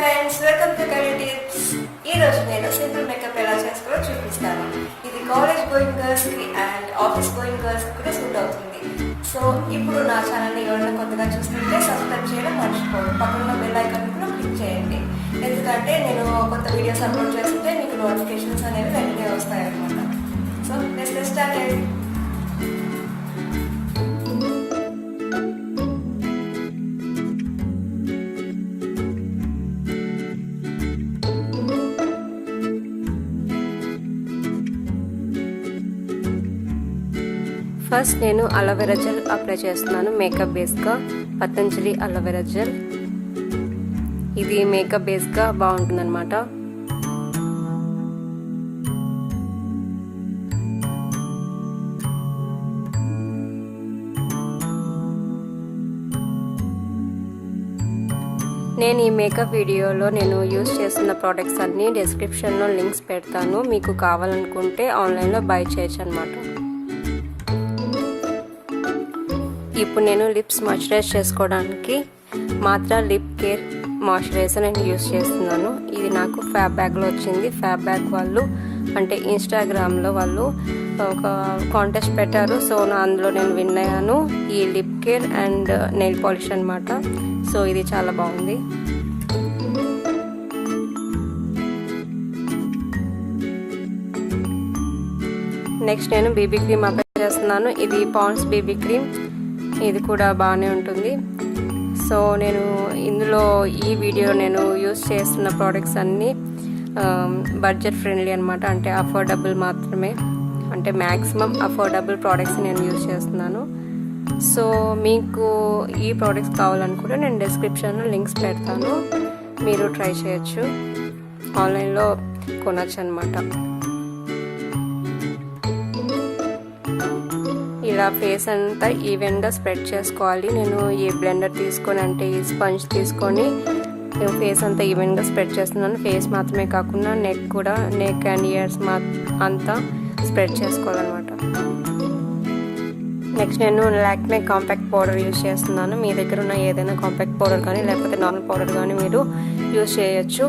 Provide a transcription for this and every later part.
friends, welcome to Girlytips. ఈ రోజు నేను సింపుల్ మేకప్ ఎలా చేసుకోవాలో చూపిస్తాను. ఇది కాలేజ్ గోయింగ్ గర్ల్స్ కి అండ్ ఆఫీస్ గోయింగ్ గర్ల్స్ కి కూడా సూట్ అవుతుంది. సో ఇప్పుడు నా ఛానల్ ని ఎవరైనా కొత్తగా చూస్తుంటే సబ్స్క్రైబ్ చేయడం మర్చిపోదు. పక్కన బెల్ ఐకాన్ కూడా క్లిక్ చేయండి. ఎందుకంటే నేను కొత్త వీడియోస్ అప్లోడ్ చేస్తుంటే మీకు నోటిఫికేషన్స్ అనేవి వెంటనే వస్తాయి అన్నమాట. So let's start. ఫస్ట్ నేను అలోవెరా జెల్ అప్లై చేస్తున్నాను మేకప్ బేస్గా. పతంజలి అలోవెరా జెల్, ఇది మేకప్ బేస్గా బాగుంటుందన్నమాట. నేను ఈ మేకప్ వీడియోలో నేను యూజ్ చేస్తున్న ప్రోడక్ట్స్ అన్నీ డిస్క్రిప్షన్లో లింక్స్ పెడతాను. మీకు కావాలనుకుంటే ఆన్లైన్లో బై చేయొచ్చు అనమాట. ఇప్పుడు నేను లిప్స్ మాయిశ్చరైజ్ చేసుకోవడానికి మాత్ర లిప్ కేర్ మాయిశ్చరైజర్ నేను యూస్ చేస్తున్నాను. ఇది నాకు ఫ్యాబ్ బ్యాగ్లో వచ్చింది. ఫ్యాబ్ బ్యాగ్ వాళ్ళు అంటే ఇన్స్టాగ్రామ్లో వాళ్ళు ఒక కాంటెస్ట్ పెట్టారు. సో అందులో నేను విన్ అయ్యాను. ఈ lip care and nail polish అనమాట. సో ఇది చాలా బాగుంది. నెక్స్ట్ నేను బేబీ క్రీమ్ అప్లై చేస్తున్నాను. ఇది పాండ్స్ బేబీ క్రీమ్, ఇది కూడా బాగానే ఉంటుంది. సో నేను ఇందులో ఈ వీడియో నేను యూస్ చేస్తున్న ప్రోడక్ట్స్ అన్నీ బడ్జెట్ ఫ్రెండ్లీ అనమాట. అంటే అఫోర్డబుల్ మాత్రమే, అంటే మ్యాక్సిమం అఫోర్డబుల్ ప్రోడక్ట్స్ నేను యూస్ చేస్తున్నాను. సో మీకు ఈ ప్రోడక్ట్స్ కావాలనుకుంటే నేను డిస్క్రిప్షన్లో లింక్స్ పెడతాను, మీరు ట్రై చేయొచ్చు, ఆన్లైన్లో కొనచ్చు అనమాట. ఇలా ఫేస్ అంతా ఈవెన్గా స్ప్రెడ్ చేసుకోవాలి. నేను ఈ బ్లెండర్ తీసుకొని అంటే ఈ స్పంజ్ తీసుకొని ఫేస్ అంతా ఈవెన్గా స్ప్రెడ్ చేస్తున్నాను. ఫేస్ మాత్రమే కాకుండా నెక్ కూడా, నెక్ అండ్ ఇయర్స్ అంతా స్ప్రెడ్ చేసుకోవాలన్నమాట. నెక్స్ట్ నేను లాక్మే కాంపాక్ట్ పౌడర్ యూజ్ చేస్తున్నాను. మీ దగ్గర ఉన్న ఏదైనా కాంపాక్ట్ పౌడర్ కానీ లేకపోతే నార్మల్ పౌడర్ కానీ మీరు యూజ్ చేయొచ్చు.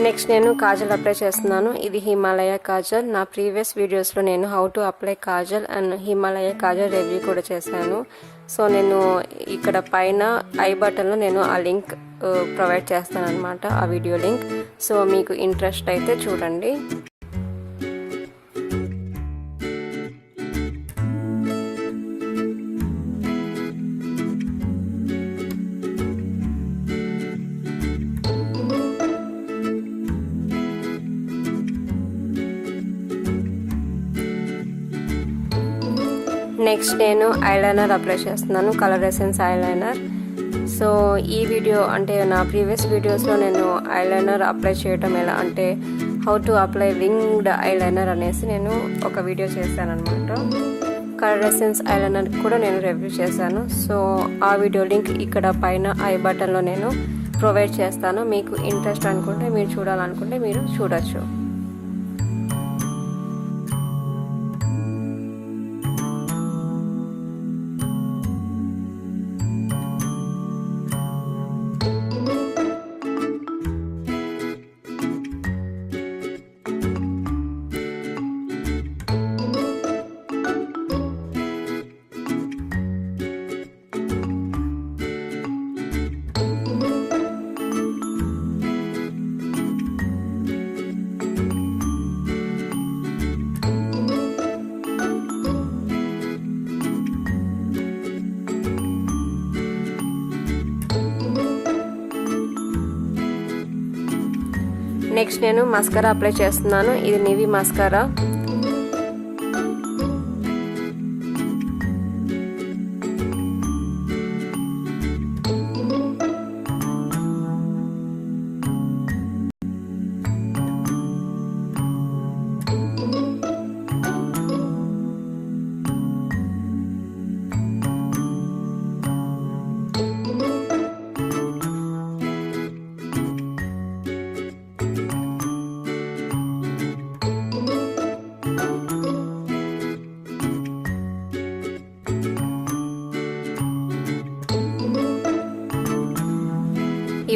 నెక్స్ట్ నేను కాజల్ అప్లై చేస్తున్నాను. ఇది హిమాలయ కాజల్. నా ప్రీవియస్ వీడియోస్లో నేను how to apply Kajal and Himalaya Kajal review కూడా చేశాను. సో నేను ఇక్కడ పైన ఐ బటన్లో నేను ఆ లింక్ ప్రొవైడ్ చేస్తాను అనమాట, ఆ వీడియో లింక్. సో మీకు ఇంట్రెస్ట్ అయితే చూడండి. నెక్స్ట్ నేను ఐలైనర్ అప్లై చేస్తున్నాను, కలర్ ఎసెన్స్ ఐలైనర్. సో ఈ వీడియో అంటే నా ప్రీవియస్ వీడియోస్లో నేను ఐలైనర్ అప్లై చేయటం ఎలా అంటే how to apply winged eyeliner అనేసి నేను ఒక వీడియో చేశాను అనమాట. కలర్ ఎసెన్స్ ఐలైనర్ కూడా నేను రివ్యూ చేశాను. సో ఆ వీడియో లింక్ ఇక్కడ పైన ఐ బటన్లో నేను ప్రొవైడ్ చేస్తాను. మీకు ఇంట్రెస్ట్ అనుకుంటే, మీరు చూడాలనుకుంటే మీరు చూడొచ్చు. నెక్స్ట్ నేను మస్కారా అప్లై చేస్తున్నాను. ఇది నివి మస్కారా.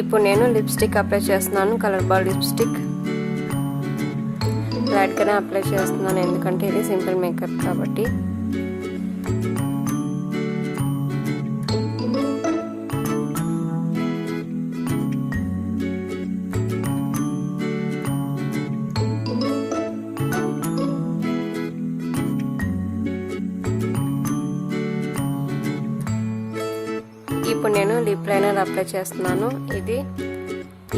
ఇప్పుడు నేను లిప్స్టిక్ అప్లై చేస్తున్నాను, కలర్ బాల్ లిప్స్టిక్. లైట్గానే అప్లై చేస్తున్నాను ఎందుకంటే ఇది సింపుల్ మేకప్ కాబట్టి. ఇప్పుడు నేను లిప్ లైనర్ అప్లై చేస్తున్నాను. ఇది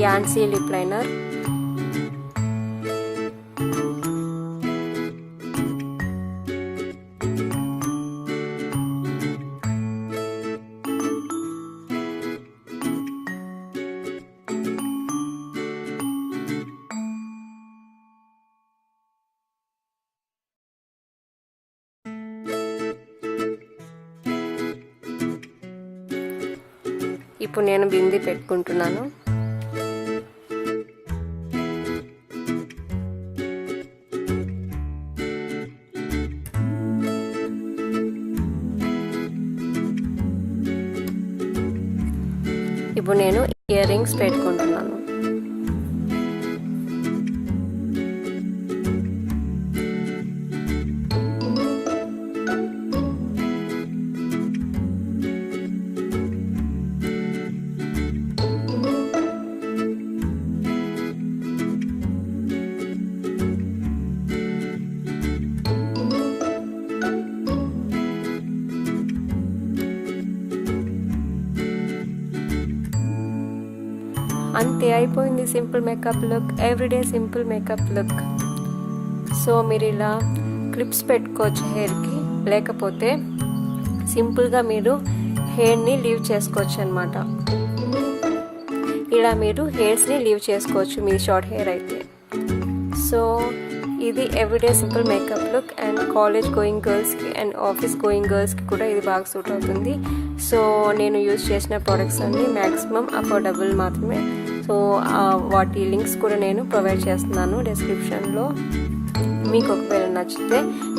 యాన్సీ లిప్ లైనర్. ఇప్పుడు నేను బింది పెట్టుకుంటున్నాను. ఇప్పుడు నేను ఇయర్ రింగ్స్ పెట్టుకుంటున్నాను. అంతే అయిపోయింది simple makeup look, everyday simple makeup look. So మీరు ఇలా క్లిప్స్ పెట్టుకోవచ్చు హెయిర్కి, లేకపోతే సింపుల్గా మీరు హెయిర్ని లీవ్ చేసుకోవచ్చు అనమాట. ఇలా మీరు హెయిర్స్ని లీవ్ చేసుకోవచ్చు మీ షార్ట్ హెయిర్ అయితే. సో ఇది everyday simple makeup look and college going గర్ల్స్కి అండ్ ఆఫీస్ గోయింగ్ గర్ల్స్కి కూడా ఇది బాగా సూట్ అవుతుంది. సో నేను యూజ్ చేసిన ప్రోడక్ట్స్ అన్నీ మ్యాక్సిమం అఫోర్డబుల్ మాత్రమే. సో వాటి లింక్స్ కూడా నేను ప్రొవైడ్ చేస్తున్నాను డిస్క్రిప్షన్లో. మీకు ఒకవేళ నచ్చితే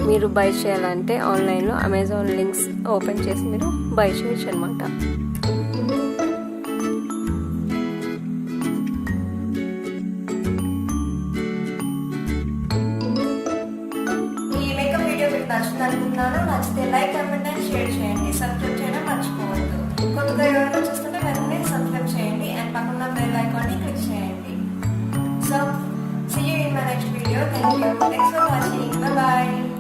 మీరు బై చేయాలంటే ఆన్లైన్లో అమెజాన్ లింక్స్ ఓపెన్ చేసి మీరు బై చేయొచ్చు అనమాట. నచ్చితే లైక్, కామెంట్ అండ్ షేర్ చేయండి. సబ్స్క్రైబ్ చేయడం మర్చిపోవద్దు. కొత్తగా ఎవరైనా చూస్తుంటే వెంటనే సబ్స్క్రైబ్ చేయండి అండ్ పక్కన బెల్ ఐకాన్ని క్లిక్ చేయండి. So see you in my next video. Thank you. Thanks for watching. Bye bye.